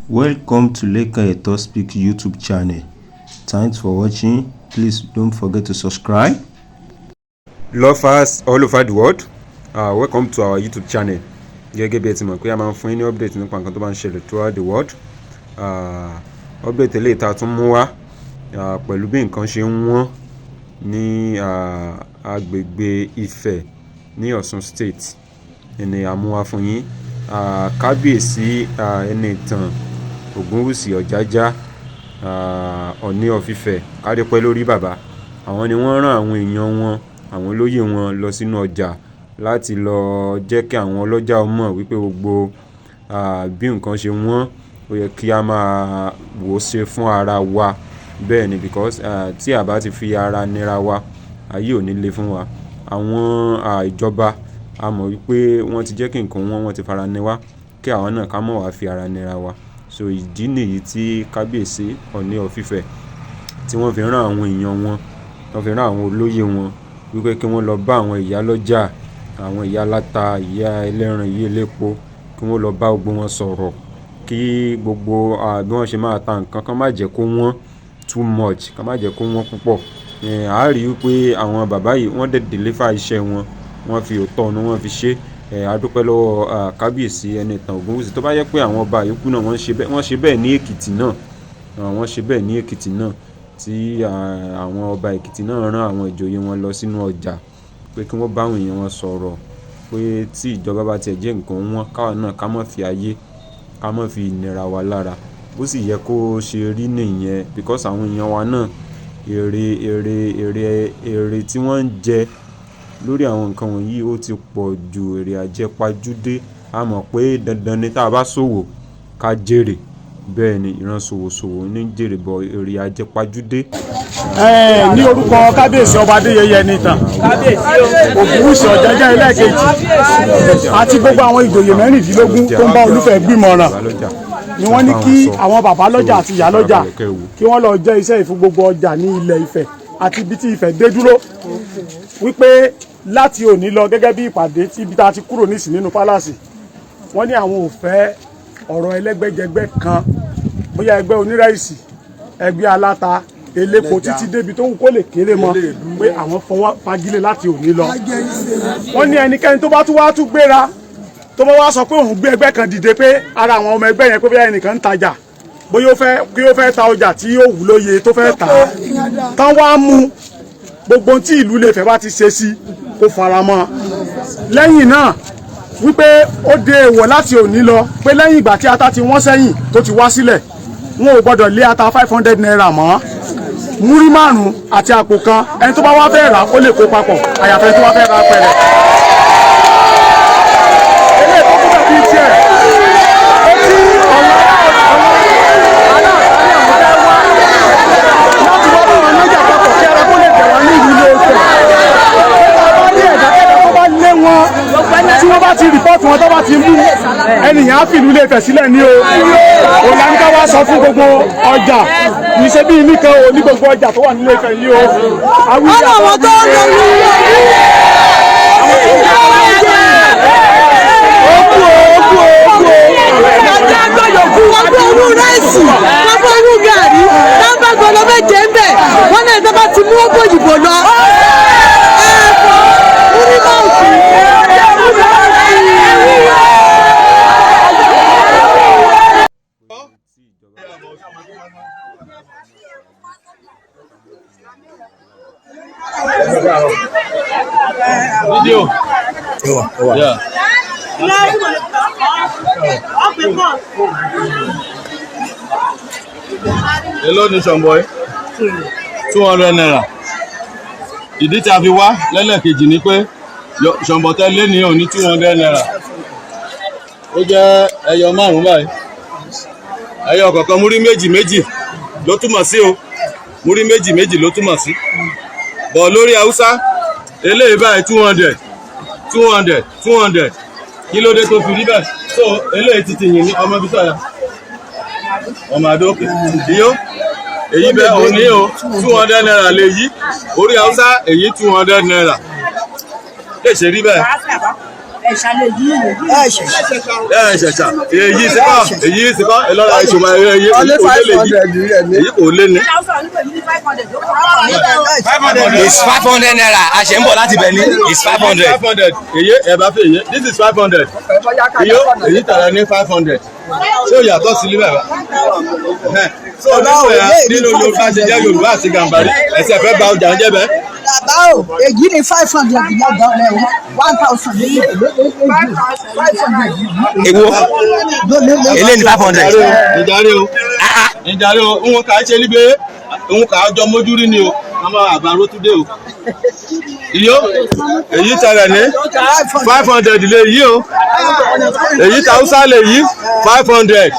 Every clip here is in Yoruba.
Welcome to Leka Eto Speak YouTube channel. Thanks for watching. Please don't forget to subscribe. Lovers all over the world, welcome to our YouTube channel. Gẹ́gẹ́ bí ẹ ti mọ̀ pé a máa ń fún yín ní update nípa nǹkan tó bá ń ṣẹlẹ̀ throughout the world. Update eléyìí tá a tún mú wá pẹ̀lú bí nǹkan ṣe ń wọ́n ní agbègbè Ifẹ̀ ní Ọ̀ṣun State ni a mú wá fún yín. Kábíyèsí ẹni ìtàn Ògúnwùsì Ọ̀jájá Ọọ̀ni of Ifẹ̀ kádépẹ́ lórí bàbá. Àwọn ni wọ́n rán àwọn èèyàn wọn, àwọn olóyè wọn lọ sínú ọjà láti lọ jẹ́ kí àwọn ọlọ́jà mọ̀ wípé gbogbo bí nǹkan ṣe wọ́n ó yẹ kí a máa wò ó ṣe fún ara wa. Bẹ́ẹ̀ ni, because tí a bá ti fi ara nira wa, ayé ò ní le fún wa. Àwọn ìjọba a mọ̀ wípé wọ́n ti jẹ́ kí nǹkan wọ́n ti fara ní wa, kí àwọn náà ká mọ̀ wá fi ara nira wa. So ìdí nìyí tí kábíyèsí Ọọ̀ni of Ifẹ̀ tí wọ́n fi rán àwọn èèyàn wọn, wọ́n fi rán àwọn olóyè wọn wípé kí wọ́n lọ bá àwọn ìyá lọ́jà, àwọn ìyá aláta, ìyá ẹlẹ́ran, ìyá elépo, kí wọ́n lọ bá gbogbo wọn sọ̀rọ̀ kí gbogbo bí wọ́n ṣe máa ta nǹkan kan má jẹ́ kó wọ́n too much, kan má jẹ́ kó wọ́n púpọ̀. A rí wípé àwọn bàbá yìí wọ́n deliver iṣẹ́ wọn, wọ́n fi òótọ́ ọ̀nà wọn fi ṣe. A dúpẹ́ lọ́wọ́ kábíyèsí ẹni ìtàn Ògúnwùsì. Tó bá yẹ pé àwọn ọba yòókù náà wọ́n ṣe bẹ́ẹ̀ ní Èkìtì náà, wọ́n ṣe bẹ́ẹ̀ ní Èkìtì náà tí àwọn ọba Èkìtì náà rán àwọn ìjòyè wọn lọ sínú ọjà pé kí wọ́n bá àwọn èèyàn wọn sọ̀rọ̀ pé tí ìjọba bá tiẹ̀ jẹ́ nǹkan wọn, káwọn náà ká má fi ayé, ká má fi ìnira wa lára. Bó sì yẹ kó ṣe rí nìyẹn, because àwọn èèyàn wa náà èrè tí wọ́n ń jẹ lórí àwọn nǹkan wọ̀nyí ó ti pọ̀ ju èrè àjẹpajúdé. A mọ̀ pé dandan ni tá a bá ṣòwò ká jèrè. Bẹ́ẹ̀ ni, ìran ṣòwò ní jèrè, bọ̀ èrè àjẹpajúdé. Ní orúkọ kábíyèsí ọba Adéyẹyẹ Ẹnìtàn Ògúnwùsì Ọ̀jájá ẹlẹ́ẹ̀kejì àti gbogbo àwọn ìjòyè mẹ́rìndínlógún tó ń bá Olúfẹ̀ gbìmọ̀ràn ni wọ́n ní kí àwọn bàbá lọ́jà àti ìyá lọ́jà kí wọ́n lọ jẹ́ iṣẹ́ ìfún gbogbo ọjà ní ilẹ̀ Ifẹ̀ àti ibi tí Ifẹ̀ dé dúró, wípé láti òní lọ gẹ́gẹ́ bí ìpàdé tí ibi tá a ti kúrò nísìn nínú pálásì, wọ́n ní àwọn ò fẹ́ ọ̀rọ̀ ẹlẹ́gbẹ́jẹgbẹ́ kan, bóyá ẹgbẹ́ onírẹ̀sì, ẹgbẹ́ aláta, elépo, títí débi tó wù kó lè kéré mọ́, pé àwọn fọwọ́ fagilé láti òní lọ. Wọ́n ní ẹnikẹ́ni tó bá tún gbéra tó bá wá sọ pé òun gbé ẹgbẹ́ kan dìde pé ara àwọn ọmọ ẹgbẹ́ yẹn pé bóyá ẹnìkan ń tajà, bóyá ó fẹ́ ta ọjà tí yóò wù lóye tó fẹ́ tà á, tán wá mú gbogbo tí ìlú Ilé-Ifẹ̀ bá ti ṣe sí kó fara mọ́. Lẹ́yìn náà wípé ó dé èèwọ̀ láti òní lọ pé lẹ́yìn ìgbà tí ata ti wọ́n sẹ́yìn tó ti wá sílẹ̀, wọn ò gbọ́dọ̀ lé ata 500 naira mọ́. Múrí 5 àti àpò kan, ẹni tó bá wá fẹ́ rà ó lè kó papọ̀, àyàfẹ́ tó wá fẹ́ ra pẹ̀rẹ̀. Ilé tó kúrò bíi tiẹ̀ ó tí láti wọ́n bá wọn lọ́jà papọ̀ kí ara kó lè tẹ̀ wá ní ìlú Ilé-Ifẹ̀. Bá ní ẹ̀dá tó bá lé wọn, tí wọ́n bá ti rìpọ́ọ̀tù wọn tó bá ti mú ẹnìyàn á fi ìlú Ilé-Ifẹ̀ sílẹ̀ ní o. Òlànìká wá sọ fún gbogbo ọjà, kì í ṣe bí nìkan o, ní gbogbo ọjà tó wà ní Ilé-Ifẹ̀ yìí o. Àwọn tó ń lọ Video. Yeah. Hello Nation boy. 200 naira. Ìdí tí a fi wá lẹ́lẹ́kejì ni pé ṣọ̀mbọ̀tẹ́ lé ní òní 200 naira. Ó jẹ́ ẹyọ 5 báyìí. Ẹyọ kọ̀ọ̀kan múrí méjì ló túmọ̀ sí o. Múrí méjì ló túmọ̀ sí. Bọ̀ lórí Haúsá eléyìí báyìí 200 kí ló dé tó fi rí bẹ́ẹ̀. So eléyìí ti ti yìn ní ọmọ ibi sọ́ya ọmọ àdókè ìyó èyí bẹ́ẹ̀ òní o 200 naira lè yí orí Haúsá èyí 200 naira lè ṣe rí bẹ́ẹ̀. ṣẹ̀ṣà èyí sí kọ́ ìlọ́ra ìṣòwò èyí kò lé èyí kò lé ní. It's 500 naira. A ṣe ń bọ̀ láti bẹ̀ ní. It's 500. 500 èyí ẹ bá fi èyí this is 500 èyí tààrà ní 500 ṣé o yàtọ̀ sí líbẹ̀ bá. so nínú Yorùbá ṣe jẹ́ Yorùbá àti Gàmbàrí ẹ̀sẹ̀ fẹ́ ba ọjà ń jẹ́ bẹ́ẹ̀. Bàbá o, èyí ni 500 lọ́dọ̀ rẹ̀ 1,000 Èwo? Eléyìí ni 500. Ìjàre o ń kà á ṣe níbi ń kà á jọ mójú rí ni o àmọ́ àbárò tún dé o. Iyo èyí tẹ̀lé ní 500 lè yí o èyí tàwùsá lè yí 500.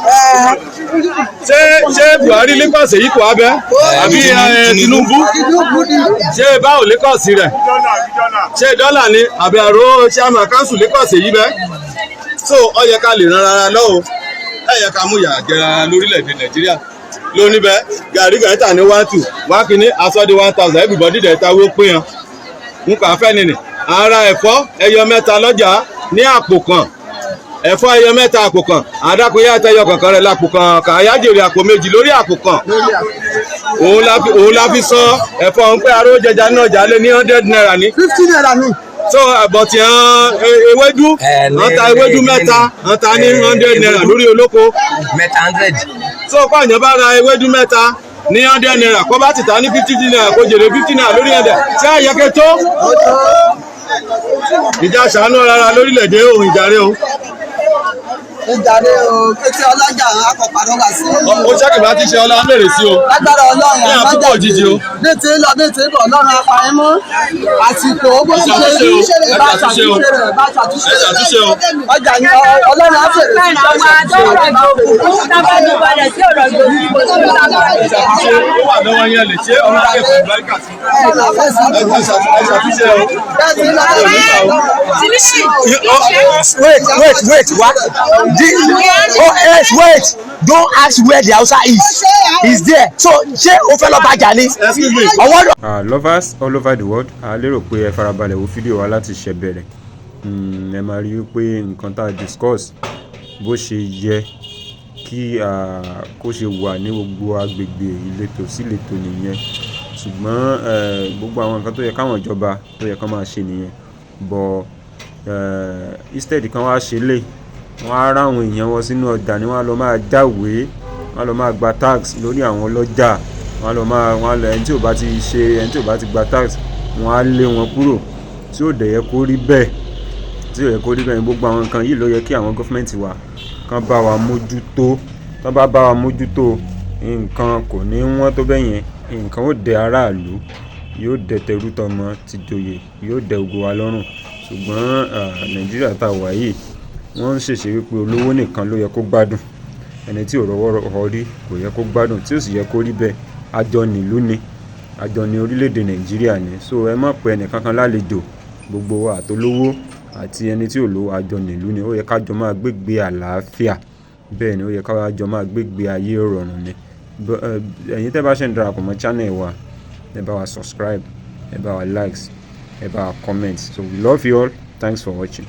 Ṣé Buhari lẹ́kọ̀ọ́sì yìí kò abẹ́ àbí Tinubu ṣé báwo lẹ́kọ̀ọ́sì rẹ̀ ṣé dọ́là ni àbí àrò chairman council lẹ́kọ̀ọ́sì yìí bẹ́. So ó yẹ ká lè ran ara lọ́wọ́ ẹ yẹ ká mú ìyà jẹra lórílẹ̀‐èdè Nàìjíríà lóní bẹ́ẹ̀ gàrí gàríta ní 1,2 wá kìíní aṣọ di 1,000 everybody dẹ̀ ta owó pín yan nǹkan fẹ́ nìní ara ẹ̀fọ́ ẹyọ mẹ́ta lọ́jà ní àpò kan ẹ̀fọ́ ẹyọ mẹ́ta àpò kan àdàkùnyá àtẹyọ kankan rẹ̀ lápò kan kàyájèrè àpò méjì lórí àpò kan òun la fi sọ ẹ̀fọ́ ń pẹ́ aró jẹjà náà jalè ní 100 naira ní 50 naira ni. so àbọ̀tì ewédú wọ́n ta ewédú mẹ́ta wọ́n ta ní 100 naira lórí olóko Mẹ́ta 100. so pààyàn bá ra ewédú mẹ́ta ní 100 naira kó bá ti ta ní 50 naira kó jèrè 50 naira lórí ẹ̀dẹ̀ ṣé àyẹ̀kẹ́ tó ìjà ṣàánú rárá lórílẹ̀‐èdè òun ìjàre o. Ìjàre o, kété ọlọ́jà akọ̀pàdọ́gà sí. Ó ṣẹ́kì bá ti ṣe ọlá mèrè sí o. Lágbára Ọlọ́run ní àtúbọ̀ òjijì o. Bí ti ń lọ bí ti ń bọ̀ Ọlọ́run apáyín mọ́. Àsìkò bó ti ṣe rí ṣẹlẹ̀ bá ṣàtúnṣe rẹ̀ bá ṣàtúnṣe o. Ọjà ni Ọlọ́run á fèrè sí ṣàtúnṣe. Ó wà lọ́wọ́ yẹn lè ṣe ọ̀rọ̀ akẹ́kọ̀ọ́ ìbáríkà sí. Ṣàtúnṣe o. Wait, what? Wait. Don't ask where the Hausa is. He's there. So, ṣé o fẹ́ lọ bàjá ni? Excuse me. Lovers all over the world, a lérò pé ẹ farabalẹ̀ wo fídíò wa láti ṣe bẹ̀rẹ̀. Ẹ máa rí i pé nǹkan tá a discuss bó ṣe yẹ kí kó ṣe wà ní gbogbo agbègbè ìletò sí ìletò nìyẹn. Ṣùgbọ́n gbogbo àwọn nǹkan tó yẹ káwọn ìjọba tó yẹ kán máa ṣe nìyẹn. But instead kan wá ṣe lè wọ́n á ráwọn èèyàn wọn sínú ọjà ni wọ́n á lọ máa jáwèé wọ́n á lọ máa gba tax lórí àwọn ọlọ́jà wọ́n á lọ ẹni tí ò bá ti gba tax wọ́n á lé wọn kúrò tí ò dẹ̀ yẹ kó rí bẹ́ẹ̀ gbogbo àwọn nǹkan yìí ló yẹ kí àwọn gọ́fìmẹ̀ntì wa kán bá wa mójútó tán bá wa mójútó nǹkan kò ní wọ́n tó bẹ́yẹn nǹkan ó dẹ aráàlú yóò dẹ tẹrú tọmọ ti joyè yóò dẹ ògo wa lọ́rùn ṣùgbọ́n Nàìjíríà tá a wà yìí wọ́n ń ṣèṣe wípé olówó nìkan ló yẹ kó gbádùn ẹni tí ò rọ́wọ́ rí kò yẹ kó gbádùn tí ó sì yẹ kó rí bẹ́ẹ̀ àjọ nílùú ni àjọ ní orílẹ̀-èdè Nàìjíríà ni so ẹ má pè ẹnìkankan lálejò gbogbo wa àtolówó àti ẹni tí ò lówó àjọ nílùú ni ó yẹ kájọ máa gbégbé àlàáfíà bẹ́ẹ̀ ni ó yẹ kájọ máa gbégbé ayé ìrọ̀rùn ni ẹ̀yin tẹ́ bá ṣe ń darapọ̀ mọ́ channel wa ẹ bá wa subscribe ẹ bá wa likes ẹ bá wa comment so we love you all thanks for watching.